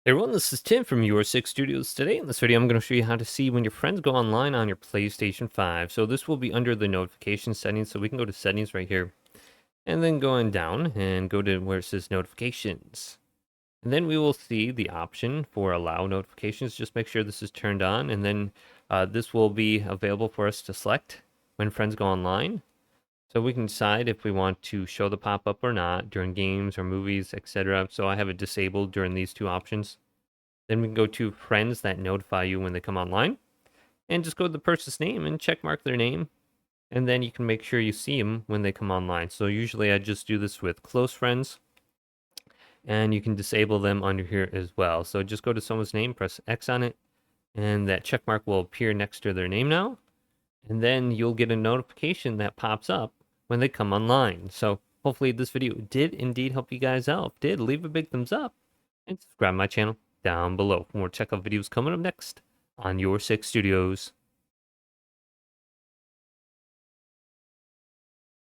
Hey everyone, this is Tim from YourSix Studios. Today in this video, I'm going to show you how to see when your friends go online on your PlayStation 5. So this will be under the notification settings. So we can go to settings right here and then go on down and go to where it says notifications. And then we will see the option for allow notifications. Just make sure this is turned on, and then this will be available for us to select when friends go online. So we can decide if we want to show the pop-up or not during games or movies, etc. So I have it disabled during these two options. Then we can go to friends that notify you when they come online, and just go to the person's name and check mark their name. And then you can make sure you see them when they come online. So usually I just do this with close friends, and you can disable them under here as well. So just go to someone's name, press X on it, and that check mark will appear next to their name now. And then you'll get a notification that pops up when they come online. So hopefully this video did indeed help you guys out. If it did, leave a big thumbs up and subscribe to my channel down below for more checkout videos coming up next on Your Six Studios.